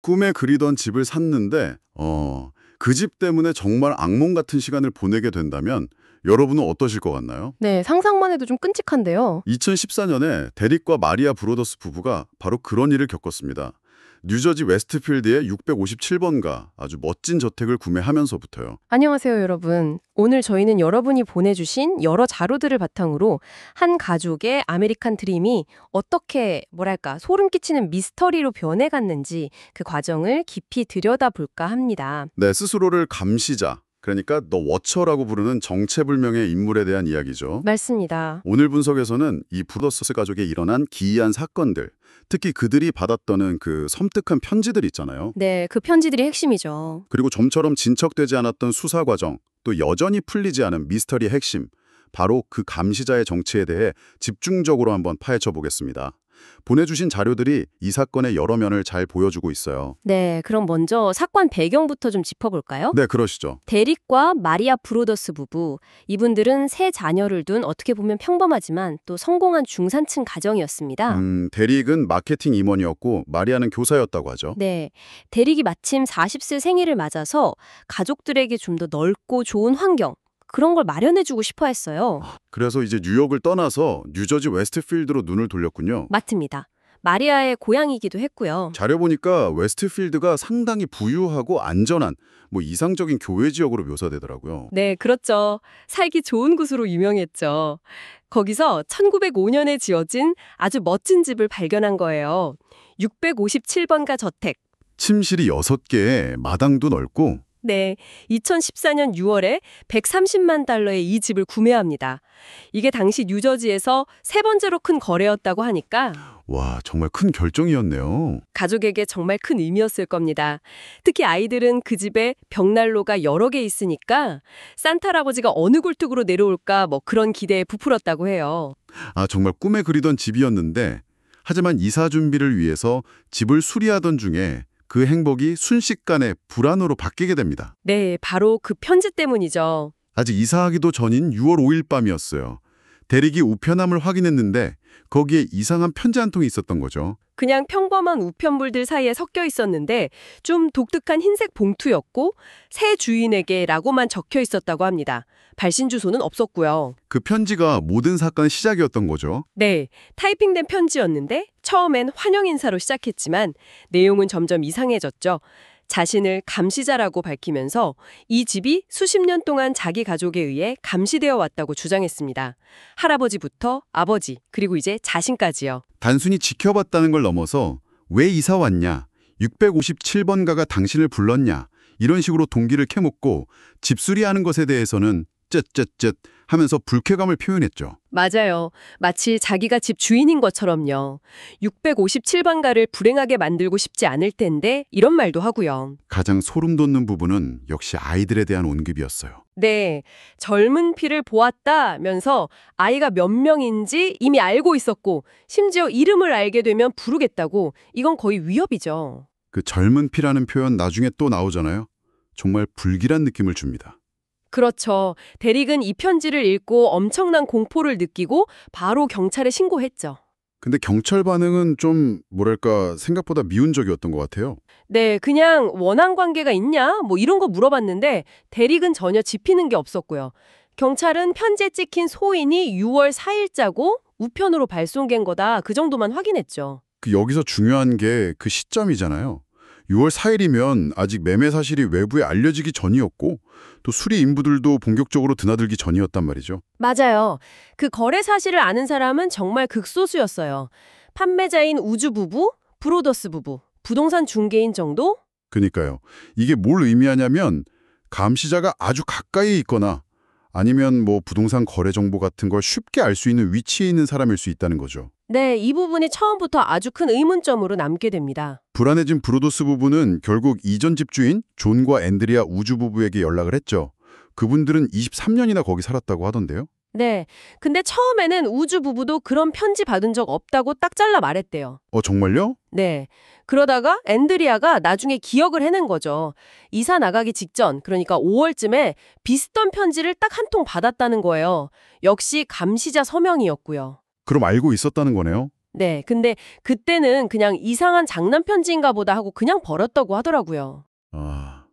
꿈에 그리던 집을 샀는데 그 집 때문에 정말 악몽 같은 시간을 보내게 된다면 여러분은 어떠실 것 같나요? 네, 상상만 해도 좀 끔찍한데요. 2014년에 데릭과 마리아 브로더스 부부가 바로 그런 일을 겪었습니다. 뉴저지 웨스트필드의 657번가 아주 멋진 저택을 구매하면서부터요. 안녕하세요, 여러분. 오늘 저희는 여러분이 보내주신 여러 자료들을 바탕으로 한 가족의 아메리칸 드림이 어떻게, 소름 끼치는 미스터리로 변해갔는지 그 과정을 깊이 들여다볼까 합니다. 네, 스스로를 감시자, 그러니까 더 워처라고 부르는 정체불명의 인물에 대한 이야기죠. 맞습니다. 오늘 분석에서는 이 브로더스 가족에 일어난 기이한 사건들, 특히 그들이 받았던 그 섬뜩한 편지들 있잖아요. 네, 그 편지들이 핵심이죠. 그리고 좀처럼 진척되지 않았던 수사 과정, 또 여전히 풀리지 않은 미스터리의 핵심, 바로 그 감시자의 정체에 대해 집중적으로 한번 파헤쳐 보겠습니다. 보내주신 자료들이 이 사건의 여러 면을 잘 보여주고 있어요. 네, 그럼 먼저 사건 배경부터 좀 짚어볼까요? 네, 그러시죠. 데릭과 마리아 브로더스 부부, 이분들은 세 자녀를 둔 어떻게 보면 평범하지만 또 성공한 중산층 가정이었습니다. 데릭은 마케팅 임원이었고 마리아는 교사였다고 하죠. 네, 데릭이 마침 40세 생일을 맞아서 가족들에게 좀 더 넓고 좋은 환경, 그런 걸 마련해주고 싶어 했어요. 그래서 이제 뉴욕을 떠나서 뉴저지 웨스트필드로 눈을 돌렸군요. 맞습니다. 마리아의 고향이기도 했고요. 자료 보니까 웨스트필드가 상당히 부유하고 안전한 이상적인 교외 지역으로 묘사되더라고요. 네, 그렇죠. 살기 좋은 곳으로 유명했죠. 거기서 1905년에 지어진 아주 멋진 집을 발견한 거예요. 657번가 저택. 침실이 6개에 마당도 넓고 네, 2014년 6월에 130만 달러에 이 집을 구매합니다. 이게 당시 뉴저지에서 세 번째로 큰 거래였다고 하니까 와, 정말 큰 결정이었네요. 가족에게 정말 큰 의미였을 겁니다. 특히 아이들은 그 집에 벽난로가 여러 개 있으니까 산타 할아버지가 어느 굴뚝으로 내려올까 그런 기대에 부풀었다고 해요. 아, 정말 꿈에 그리던 집이었는데 하지만 이사 준비를 위해서 집을 수리하던 중에 그 행복이 순식간에 불안으로 바뀌게 됩니다. 네, 바로 그 편지 때문이죠. 아직 이사하기도 전인 6월 5일 밤이었어요. 대릭이 우편함을 확인했는데 거기에 이상한 편지 한 통이 있었던 거죠. 그냥 평범한 우편물들 사이에 섞여 있었는데 좀 독특한 흰색 봉투였고 새 주인에게라고만 적혀 있었다고 합니다. 발신 주소는 없었고요. 그 편지가 모든 사건의 시작이었던 거죠. 네, 타이핑된 편지였는데 처음엔 환영 인사로 시작했지만 내용은 점점 이상해졌죠. 자신을 감시자라고 밝히면서 이 집이 수십 년 동안 자기 가족에 의해 감시되어 왔다고 주장했습니다. 할아버지부터 아버지, 그리고 이제 자신까지요. 단순히 지켜봤다는 걸 넘어서 왜 이사 왔냐, 657번가가 당신을 불렀냐, 이런 식으로 동기를 캐묻고 집수리하는 것에 대해서는 쯧쯧쯧 하면서 불쾌감을 표현했죠. 맞아요. 마치 자기가 집 주인인 것처럼요. 657번가를 불행하게 만들고 싶지 않을 텐데 이런 말도 하고요. 가장 소름 돋는 부분은 역시 아이들에 대한 온급이었어요. 네, 젊은 피를 보았다면서 아이가 몇 명인지 이미 알고 있었고 심지어 이름을 알게 되면 부르겠다고. 이건 거의 위협이죠. 그 젊은 피라는 표현 나중에 또 나오잖아요. 정말 불길한 느낌을 줍니다. 그렇죠. 데릭은 이 편지를 읽고 엄청난 공포를 느끼고 바로 경찰에 신고했죠. 근데 경찰 반응은 좀 생각보다 미운적이었던 것 같아요. 네, 그냥 원한 관계가 있냐? 이런 거 물어봤는데 데릭은 전혀 짚이는 게 없었고요. 경찰은 편지에 찍힌 소인이 6월 4일자고 우편으로 발송된 거다. 그 정도만 확인했죠. 여기서 중요한 게 그 시점이잖아요. 6월 4일이면 아직 매매 사실이 외부에 알려지기 전이었고 또 수리 인부들도 본격적으로 드나들기 전이었단 말이죠. 맞아요. 그 거래 사실을 아는 사람은 정말 극소수였어요. 판매자인 우주 부부, 브로더스 부부, 부동산 중개인 정도? 그러니까요. 이게 뭘 의미하냐면 감시자가 아주 가까이 있거나 아니면 부동산 거래 정보 같은 걸 쉽게 알 수 있는 위치에 있는 사람일 수 있다는 거죠. 네, 이 부분이 처음부터 아주 큰 의문점으로 남게 됩니다. 불안해진 브로더스 부부는 결국 이전 집주인 존과 앤드리아 우주 부부에게 연락을 했죠. 그분들은 23년이나 거기 살았다고 하던데요. 네, 근데 처음에는 우주 부부도 그런 편지 받은 적 없다고 딱 잘라 말했대요. 정말요? 네, 그러다가 앤드리아가 나중에 기억을 해낸 거죠. 이사 나가기 직전, 그러니까 5월쯤에 비슷한 편지를 딱 한 통 받았다는 거예요. 역시 감시자 서명이었고요. 그럼 알고 있었다는 거네요. 네, 근데 그때는 그냥 이상한 장난 편지인가 보다 하고 그냥 버렸다고 하더라고요. 아,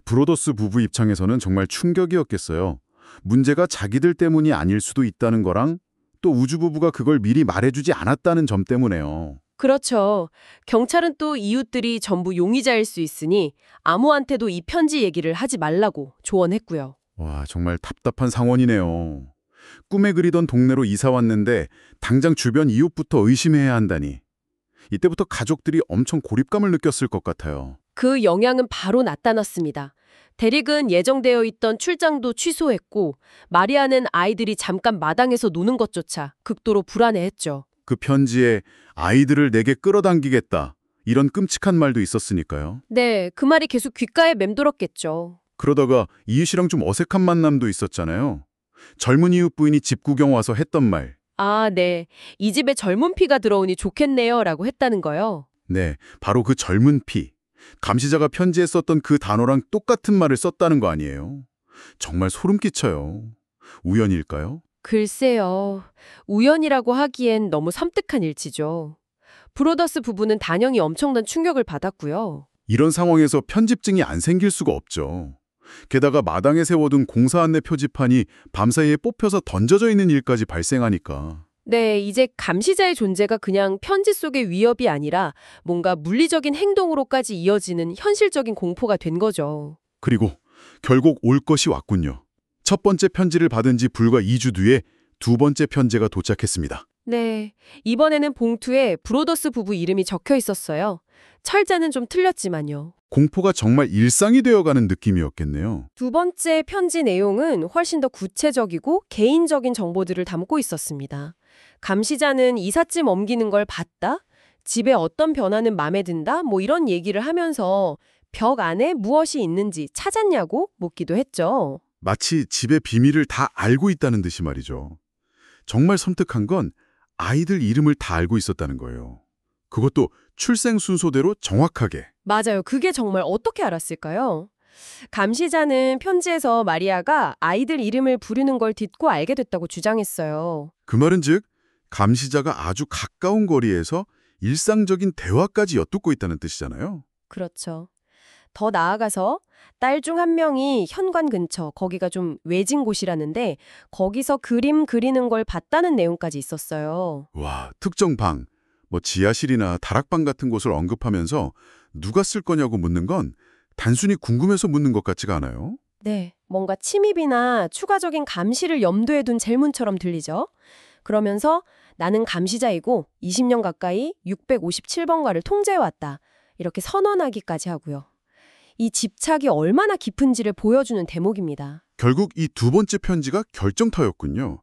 브로더스 부부 입장에서는 정말 충격이었겠어요. 문제가 자기들 때문이 아닐 수도 있다는 거랑 또 우주부부가 그걸 미리 말해주지 않았다는 점 때문에요. 그렇죠. 경찰은 또 이웃들이 전부 용의자일 수 있으니 아무한테도 이 편지 얘기를 하지 말라고 조언했고요. 와, 정말 답답한 상황이네요. 꿈에 그리던 동네로 이사 왔는데 당장 주변 이웃부터 의심해야 한다니. 이때부터 가족들이 엄청 고립감을 느꼈을 것 같아요. 그 영향은 바로 나타났습니다. 대릭은 예정되어 있던 출장도 취소했고 마리아는 아이들이 잠깐 마당에서 노는 것조차 극도로 불안해했죠. 그 편지에 아이들을 내게 끌어당기겠다. 이런 끔찍한 말도 있었으니까요. 네, 그 말이 계속 귓가에 맴돌았겠죠. 그러다가 이웃이랑 좀 어색한 만남도 있었잖아요. 젊은 이웃 부인이 집 구경 와서 했던 말. 아, 네. 이 집에 젊은 피가 들어오니 좋겠네요 라고 했다는 거요. 네, 바로 그 젊은 피. 감시자가 편지에 썼던 그 단어랑 똑같은 말을 썼다는 거 아니에요. 정말 소름 끼쳐요. 우연일까요? 글쎄요. 우연이라고 하기엔 너무 섬뜩한 일치죠. 브로더스 부부는 단연히 엄청난 충격을 받았고요. 이런 상황에서 편집증이 안 생길 수가 없죠. 게다가 마당에 세워둔 공사 안내 표지판이 밤사이에 뽑혀서 던져져 있는 일까지 발생하니까. 네, 이제 감시자의 존재가 그냥 편지 속의 위협이 아니라 뭔가 물리적인 행동으로까지 이어지는 현실적인 공포가 된 거죠. 그리고 결국 올 것이 왔군요. 첫 번째 편지를 받은 지 불과 2주 뒤에 두 번째 편지가 도착했습니다. 네, 이번에는 봉투에 브로더스 부부 이름이 적혀 있었어요. 철자는 좀 틀렸지만요. 공포가 정말 일상이 되어가는 느낌이었겠네요. 두 번째 편지 내용은 훨씬 더 구체적이고 개인적인 정보들을 담고 있었습니다. 감시자는 이삿짐 옮기는 걸 봤다? 집에 어떤 변화는 마음에 든다? 뭐 이런 얘기를 하면서 벽 안에 무엇이 있는지 찾았냐고 묻기도 했죠. 마치 집의 비밀을 다 알고 있다는 듯이 말이죠. 정말 섬뜩한 건 아이들 이름을 다 알고 있었다는 거예요. 그것도 출생 순서대로 정확하게. 맞아요. 그게 정말 어떻게 알았을까요? 감시자는 편지에서 마리아가 아이들 이름을 부르는 걸 듣고 알게 됐다고 주장했어요. 그 말은 즉 감시자가 아주 가까운 거리에서 일상적인 대화까지 엿듣고 있다는 뜻이잖아요. 그렇죠. 더 나아가서 딸 중 한 명이 현관 근처, 거기가 좀 외진 곳이라는데 거기서 그림 그리는 걸 봤다는 내용까지 있었어요. 와, 특정 방, 뭐 지하실이나 다락방 같은 곳을 언급하면서 누가 쓸 거냐고 묻는 건 단순히 궁금해서 묻는 것 같지가 않아요. 네, 뭔가 침입이나 추가적인 감시를 염두에 둔 질문처럼 들리죠? 그러면서 나는 감시자이고 20년 가까이 657번가를 통제해왔다. 이렇게 선언하기까지 하고요. 이 집착이 얼마나 깊은지를 보여주는 대목입니다. 결국 이 두 번째 편지가 결정타였군요.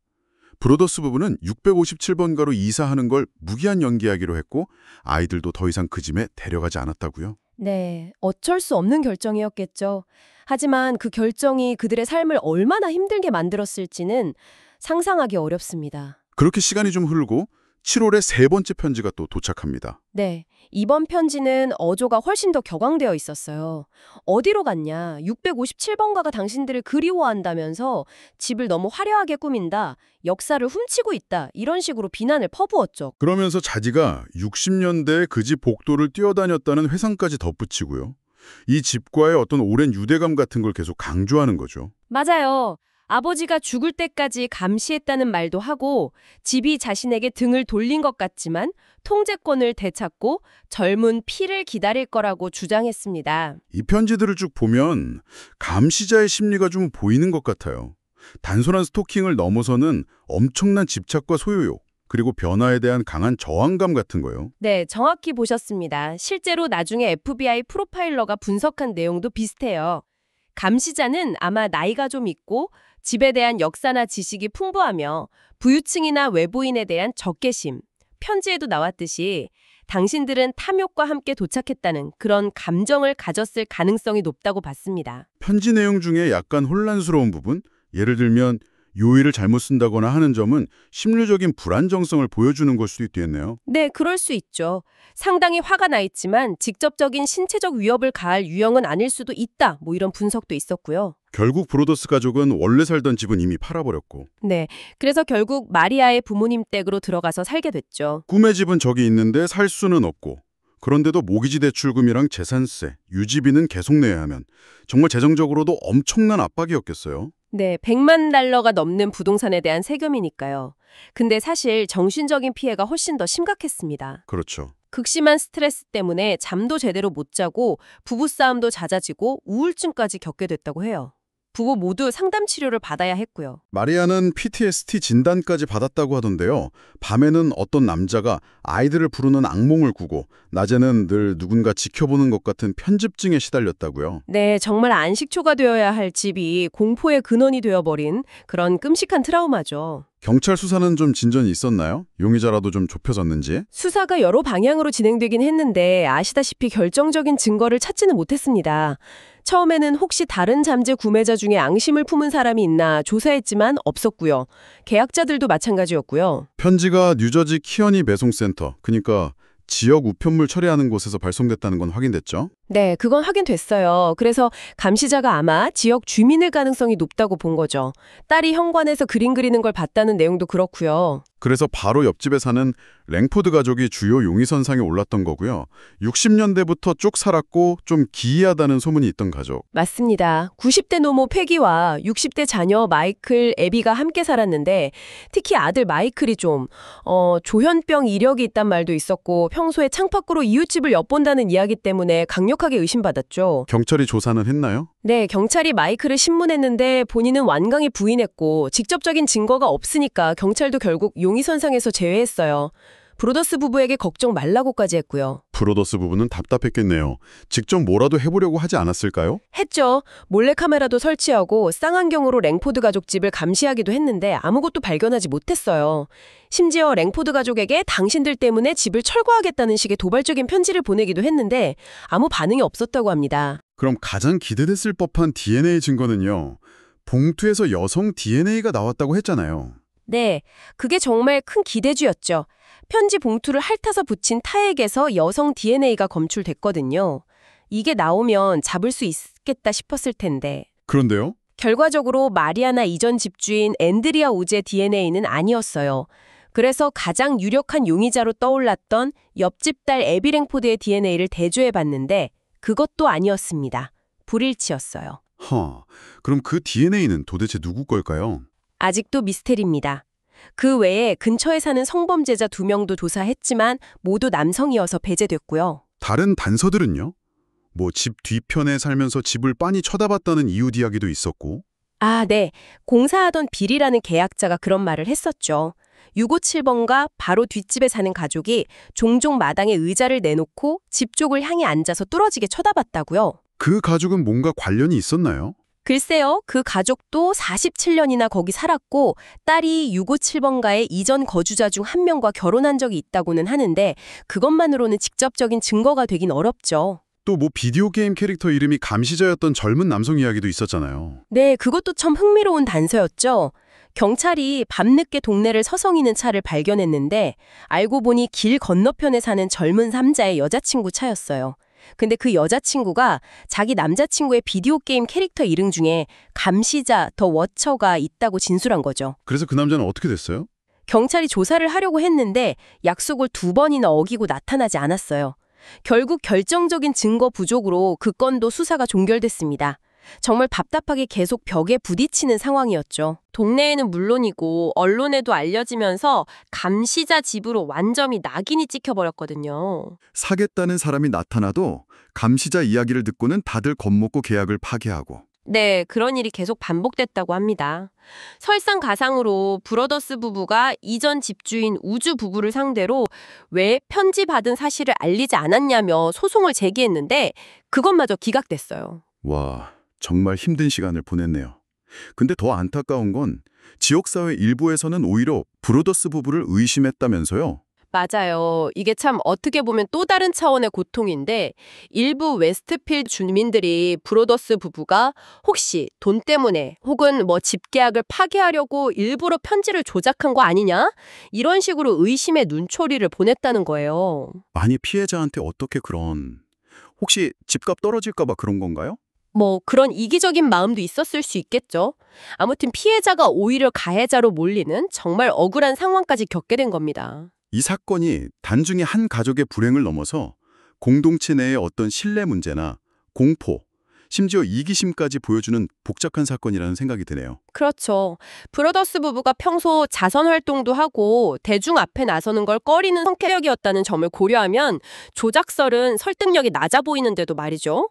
브로더스 부부는 657번가로 이사하는 걸 무기한 연기하기로 했고 아이들도 더 이상 그 집에 데려가지 않았다고요. 네, 어쩔 수 없는 결정이었겠죠. 하지만 그 결정이 그들의 삶을 얼마나 힘들게 만들었을지는 상상하기 어렵습니다. 그렇게 시간이 좀 흐르고 7월에 세 번째 편지가 또 도착합니다. 네, 이번 편지는 어조가 훨씬 더 격앙되어 있었어요. 어디로 갔냐? 657번가가 당신들을 그리워한다면서 집을 너무 화려하게 꾸민다, 역사를 훔치고 있다, 이런 식으로 비난을 퍼부었죠. 그러면서 자기가 60년대에 그 집 복도를 뛰어다녔다는 회상까지 덧붙이고요. 이 집과의 어떤 오랜 유대감 같은 걸 계속 강조하는 거죠. 맞아요. 아버지가 죽을 때까지 감시했다는 말도 하고 집이 자신에게 등을 돌린 것 같지만 통제권을 되찾고 젊은 피를 기다릴 거라고 주장했습니다. 이 편지들을 쭉 보면 감시자의 심리가 좀 보이는 것 같아요. 단순한 스토킹을 넘어서는 엄청난 집착과 소유욕, 그리고 변화에 대한 강한 저항감 같은 거요. 네, 정확히 보셨습니다. 실제로 나중에 FBI 프로파일러가 분석한 내용도 비슷해요. 감시자는 아마 나이가 좀 있고 집에 대한 역사나 지식이 풍부하며 부유층이나 외부인에 대한 적개심, 편지에도 나왔듯이 당신들은 탐욕과 함께 도착했다는 그런 감정을 가졌을 가능성이 높다고 봤습니다. 편지 내용 중에 약간 혼란스러운 부분, 예를 들면 요일을 잘못 쓴다거나 하는 점은 심리적인 불안정성을 보여주는 걸 수도 있겠네요. 네, 그럴 수 있죠. 상당히 화가 나 있지만 직접적인 신체적 위협을 가할 유형은 아닐 수도 있다. 뭐 이런 분석도 있었고요. 결국 브로더스 가족은 원래 살던 집은 이미 팔아버렸고 네, 그래서 결국 마리아의 부모님 댁으로 들어가서 살게 됐죠. 꿈의 집은 저기 있는데 살 수는 없고 그런데도 모기지 대출금이랑 재산세, 유지비는 계속 내야 하면 정말 재정적으로도 엄청난 압박이었겠어요. 네, 100만 달러가 넘는 부동산에 대한 세금이니까요. 근데 사실 정신적인 피해가 훨씬 더 심각했습니다. 그렇죠. 극심한 스트레스 때문에 잠도 제대로 못 자고 부부싸움도 잦아지고 우울증까지 겪게 됐다고 해요. 부부 모두 상담 치료를 받아야 했고요. 마리아는 PTSD 진단까지 받았다고 하던데요. 밤에는 어떤 남자가 아이들을 부르는 악몽을 꾸고 낮에는 늘 누군가 지켜보는 것 같은 편집증에 시달렸다고요. 네, 정말 안식초가 되어야 할 집이 공포의 근원이 되어버린 그런 끔찍한 트라우마죠. 경찰 수사는 좀 진전이 있었나요? 용의자라도 좀 좁혀졌는지? 수사가 여러 방향으로 진행되긴 했는데 아시다시피 결정적인 증거를 찾지는 못했습니다. 처음에는 혹시 다른 잠재 구매자 중에 앙심을 품은 사람이 있나 조사했지만 없었고요. 계약자들도 마찬가지였고요. 편지가 뉴저지 키어니 배송센터, 그러니까 지역 우편물 처리하는 곳에서 발송됐다는 건 확인됐죠? 네, 그건 확인됐어요. 그래서 감시자가 아마 지역 주민일 가능성이 높다고 본 거죠. 딸이 현관에서 그림 그리는 걸 봤다는 내용도 그렇고요. 그래서 바로 옆집에 사는 랭포드 가족이 주요 용의선상에 올랐던 거고요. 60년대부터 쭉 살았고 좀 기이하다는 소문이 있던 가족. 맞습니다. 90대 노모 패기와 60대 자녀 마이클, 애비가 함께 살았는데 특히 아들 마이클이 좀 조현병 이력이 있단 말도 있었고 평소에 창밖으로 이웃집을 엿본다는 이야기 때문에 강력하게 의심받았죠. 경찰이 조사는 했나요? 네, 경찰이 마이클을 신문했는데 본인은 완강히 부인했고 직접적인 증거가 없으니까 경찰도 결국 용의선상에서 제외했어요. 브로더스 부부에게 걱정 말라고까지 했고요. 브로더스 부부는 답답했겠네요. 직접 뭐라도 해보려고 하지 않았을까요? 했죠. 몰래카메라도 설치하고 쌍안경으로 랭포드 가족 집을 감시하기도 했는데 아무것도 발견하지 못했어요. 심지어 랭포드 가족에게 당신들 때문에 집을 철거하겠다는 식의 도발적인 편지를 보내기도 했는데 아무 반응이 없었다고 합니다. 그럼 가장 기대됐을 법한 DNA 증거는요. 봉투에서 여성 DNA가 나왔다고 했잖아요. 네, 그게 정말 큰 기대주였죠. 편지 봉투를 핥아서 붙인 타액에서 여성 DNA가 검출됐거든요. 이게 나오면 잡을 수 있겠다 싶었을 텐데. 그런데요? 결과적으로 마리아나 이전 집주인 앤드리아 우즈의 DNA는 아니었어요. 그래서 가장 유력한 용의자로 떠올랐던 옆집 딸 애비 랭포드의 DNA를 대조해봤는데 그것도 아니었습니다. 불일치였어요. 그럼 그 DNA는 도대체 누구 걸까요? 아직도 미스테리입니다. 그 외에 근처에 사는 성범죄자 2명도 조사했지만 모두 남성이어서 배제됐고요. 다른 단서들은요? 뭐 집 뒤편에 살면서 집을 빤히 쳐다봤다는 이웃 이야기도 있었고. 아, 네. 공사하던 빌이라는 계약자가 그런 말을 했었죠. 657번가 바로 뒷집에 사는 가족이 종종 마당에 의자를 내놓고 집 쪽을 향해 앉아서 뚫어지게 쳐다봤다고요. 그 가족은 뭔가 관련이 있었나요? 글쎄요, 그 가족도 47년이나 거기 살았고 딸이 657번가의 이전 거주자 중 한 명과 결혼한 적이 있다고는 하는데 그것만으로는 직접적인 증거가 되긴 어렵죠. 또 뭐 비디오 게임 캐릭터 이름이 감시자였던 젊은 남성 이야기도 있었잖아요. 네, 그것도 참 흥미로운 단서였죠. 경찰이 밤늦게 동네를 서성이는 차를 발견했는데 알고 보니 길 건너편에 사는 젊은 삼자의 여자친구 차였어요. 근데 그 여자친구가 자기 남자친구의 비디오 게임 캐릭터 이름 중에 감시자, 더 워처가 있다고 진술한 거죠. 그래서 그 남자는 어떻게 됐어요? 경찰이 조사를 하려고 했는데 약속을 2번이나 어기고 나타나지 않았어요. 결국 결정적인 증거 부족으로 그 건도 수사가 종결됐습니다. 정말 답답하게 계속 벽에 부딪히는 상황이었죠. 동네에는 물론이고 언론에도 알려지면서 감시자 집으로 완전히 낙인이 찍혀버렸거든요. 사겠다는 사람이 나타나도 감시자 이야기를 듣고는 다들 겁먹고 계약을 파기하고. 네, 그런 일이 계속 반복됐다고 합니다. 설상가상으로 브로더스 부부가 이전 집주인 우주 부부를 상대로 왜 편지 받은 사실을 알리지 않았냐며 소송을 제기했는데 그것마저 기각됐어요. 와, 정말 힘든 시간을 보냈네요. 근데 더 안타까운 건 지역사회 일부에서는 오히려 브로더스 부부를 의심했다면서요? 맞아요. 이게 참 어떻게 보면 또 다른 차원의 고통인데 일부 웨스트필드 주민들이 브로더스 부부가 혹시 돈 때문에 혹은 뭐 집계약을 파기하려고 일부러 편지를 조작한 거 아니냐? 이런 식으로 의심의 눈초리를 보냈다는 거예요. 아니 피해자한테 어떻게 그런... 혹시 집값 떨어질까 봐 그런 건가요? 뭐 그런 이기적인 마음도 있었을 수 있겠죠. 아무튼 피해자가 오히려 가해자로 몰리는 정말 억울한 상황까지 겪게 된 겁니다. 이 사건이 단순히 한 가족의 불행을 넘어서 공동체 내의 어떤 신뢰 문제나 공포, 심지어 이기심까지 보여주는 복잡한 사건이라는 생각이 드네요. 그렇죠. 브로더스 부부가 평소 자선 활동도 하고 대중 앞에 나서는 걸 꺼리는 성격이었다는 점을 고려하면 조작설은 설득력이 낮아 보이는데도 말이죠.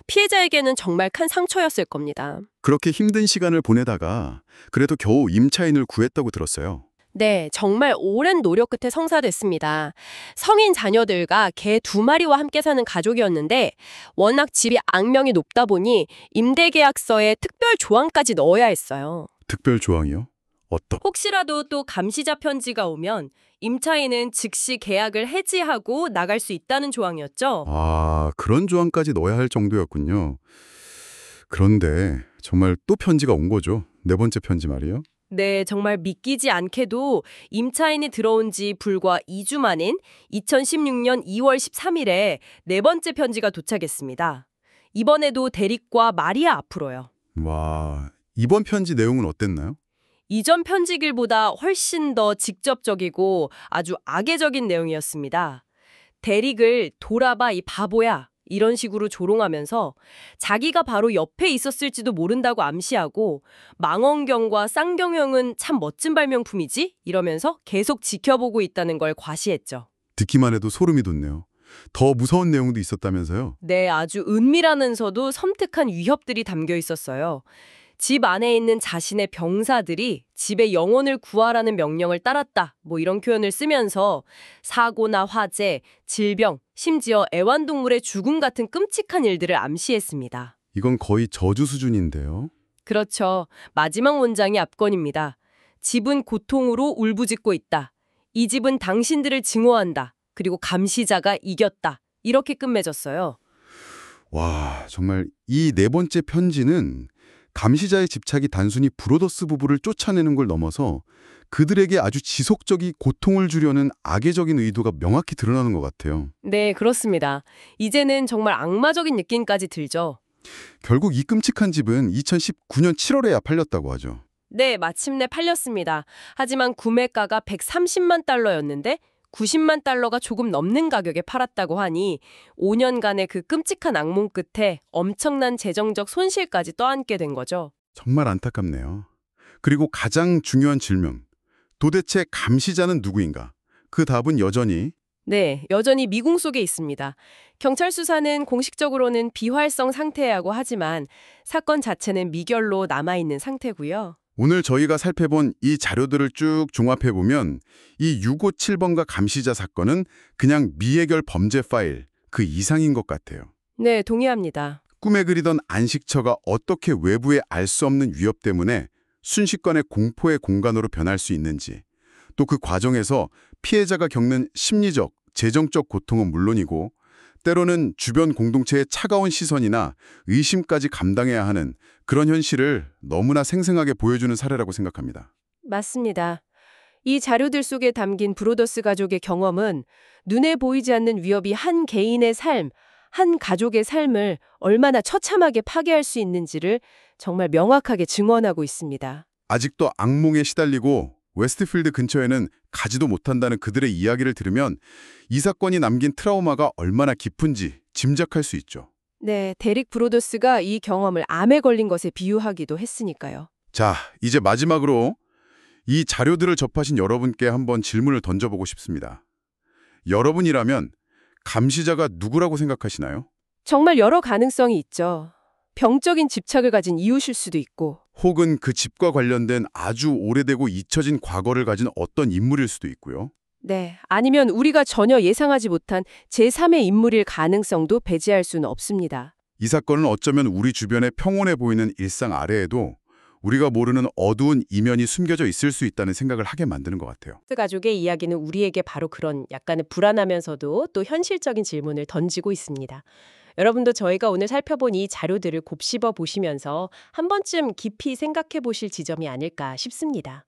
피해자에게는 정말 큰 상처였을 겁니다. 그렇게 힘든 시간을 보내다가 그래도 겨우 임차인을 구했다고 들었어요. 네, 정말 오랜 노력 끝에 성사됐습니다. 성인 자녀들과 개 2마리와 함께 사는 가족이었는데 워낙 집이 악명이 높다 보니 임대계약서에 특별 조항까지 넣어야 했어요. 특별 조항이요? 어떤? 혹시라도 또 감시자 편지가 오면 임차인은 즉시 계약을 해지하고 나갈 수 있다는 조항이었죠. 아, 그런 조항까지 넣어야 할 정도였군요. 그런데 정말 또 편지가 온 거죠. 네 번째 편지 말이요. 네, 정말 믿기지 않게도 임차인이 들어온 지 불과 2주 만인 2016년 2월 13일에 네 번째 편지가 도착했습니다. 이번에도 대릭과 마리아 앞으로요. 와, 이번 편지 내용은 어땠나요? 이전 편지길보다 훨씬 더 직접적이고 아주 악의적인 내용이었습니다. 대릭을 돌아봐 이 바보야 이런 식으로 조롱하면서 자기가 바로 옆에 있었을지도 모른다고 암시하고 망원경과 쌍경형은 참 멋진 발명품이지 이러면서 계속 지켜보고 있다는 걸 과시했죠. 듣기만 해도 소름이 돋네요. 더 무서운 내용도 있었다면서요? 네, 아주 은밀하면서도 섬뜩한 위협들이 담겨 있었어요. 집 안에 있는 자신의 병사들이 집의 영혼을 구하라는 명령을 따랐다. 뭐 이런 표현을 쓰면서 사고나 화재, 질병, 심지어 애완동물의 죽음 같은 끔찍한 일들을 암시했습니다. 이건 거의 저주 수준인데요. 그렇죠. 마지막 문장이 압권입니다. 집은 고통으로 울부짖고 있다. 이 집은 당신들을 증오한다. 그리고 감시자가 이겼다. 이렇게 끝맺었어요. 와, 정말 이 네 번째 편지는 감시자의 집착이 단순히 브로더스 부부를 쫓아내는 걸 넘어서 그들에게 아주 지속적인 고통을 주려는 악의적인 의도가 명확히 드러나는 것 같아요. 네, 그렇습니다. 이제는 정말 악마적인 느낌까지 들죠. 결국 이 끔찍한 집은 2019년 7월에야 팔렸다고 하죠. 네, 마침내 팔렸습니다. 하지만 구매가가 130만 달러였는데 90만 달러가 조금 넘는 가격에 팔았다고 하니 5년간의 그 끔찍한 악몽 끝에 엄청난 재정적 손실까지 떠안게 된 거죠. 정말 안타깝네요. 그리고 가장 중요한 질문. 도대체 감시자는 누구인가? 그 답은 여전히 네, 여전히 미궁 속에 있습니다. 경찰 수사는 공식적으로는 비활성 상태라고 하지만 사건 자체는 미결로 남아있는 상태고요. 오늘 저희가 살펴본 이 자료들을 쭉 종합해보면 이 657번가 감시자 사건은 그냥 미해결 범죄 파일 그 이상인 것 같아요. 네, 동의합니다. 꿈에 그리던 안식처가 어떻게 외부의 알 수 없는 위협 때문에 순식간에 공포의 공간으로 변할 수 있는지, 또 그 과정에서 피해자가 겪는 심리적, 재정적 고통은 물론이고 때로는 주변 공동체의 차가운 시선이나 의심까지 감당해야 하는 그런 현실을 너무나 생생하게 보여주는 사례라고 생각합니다. 맞습니다. 이 자료들 속에 담긴 브로더스 가족의 경험은 눈에 보이지 않는 위협이 한 개인의 삶, 한 가족의 삶을 얼마나 처참하게 파괴할 수 있는지를 정말 명확하게 증언하고 있습니다. 아직도 악몽에 시달리고 웨스트필드 근처에는 가지도 못한다는 그들의 이야기를 들으면 이 사건이 남긴 트라우마가 얼마나 깊은지 짐작할 수 있죠. 네, 데릭 브로더스가 이 경험을 암에 걸린 것에 비유하기도 했으니까요. 자, 이제 마지막으로 이 자료들을 접하신 여러분께 한번 질문을 던져보고 싶습니다. 여러분이라면 감시자가 누구라고 생각하시나요? 정말 여러 가능성이 있죠. 병적인 집착을 가진 이웃일 수도 있고, 혹은 그 집과 관련된 아주 오래되고 잊혀진 과거를 가진 어떤 인물일 수도 있고요. 네, 아니면 우리가 전혀 예상하지 못한 제3의 인물일 가능성도 배제할 수는 없습니다. 이 사건은 어쩌면 우리 주변에 평온해 보이는 일상 아래에도 우리가 모르는 어두운 이면이 숨겨져 있을 수 있다는 생각을 하게 만드는 것 같아요. 가족의 이야기는 우리에게 바로 그런 약간의 불안하면서도 또 현실적인 질문을 던지고 있습니다. 여러분도 저희가 오늘 살펴본 이 자료들을 곱씹어 보시면서 한 번쯤 깊이 생각해 보실 지점이 아닐까 싶습니다.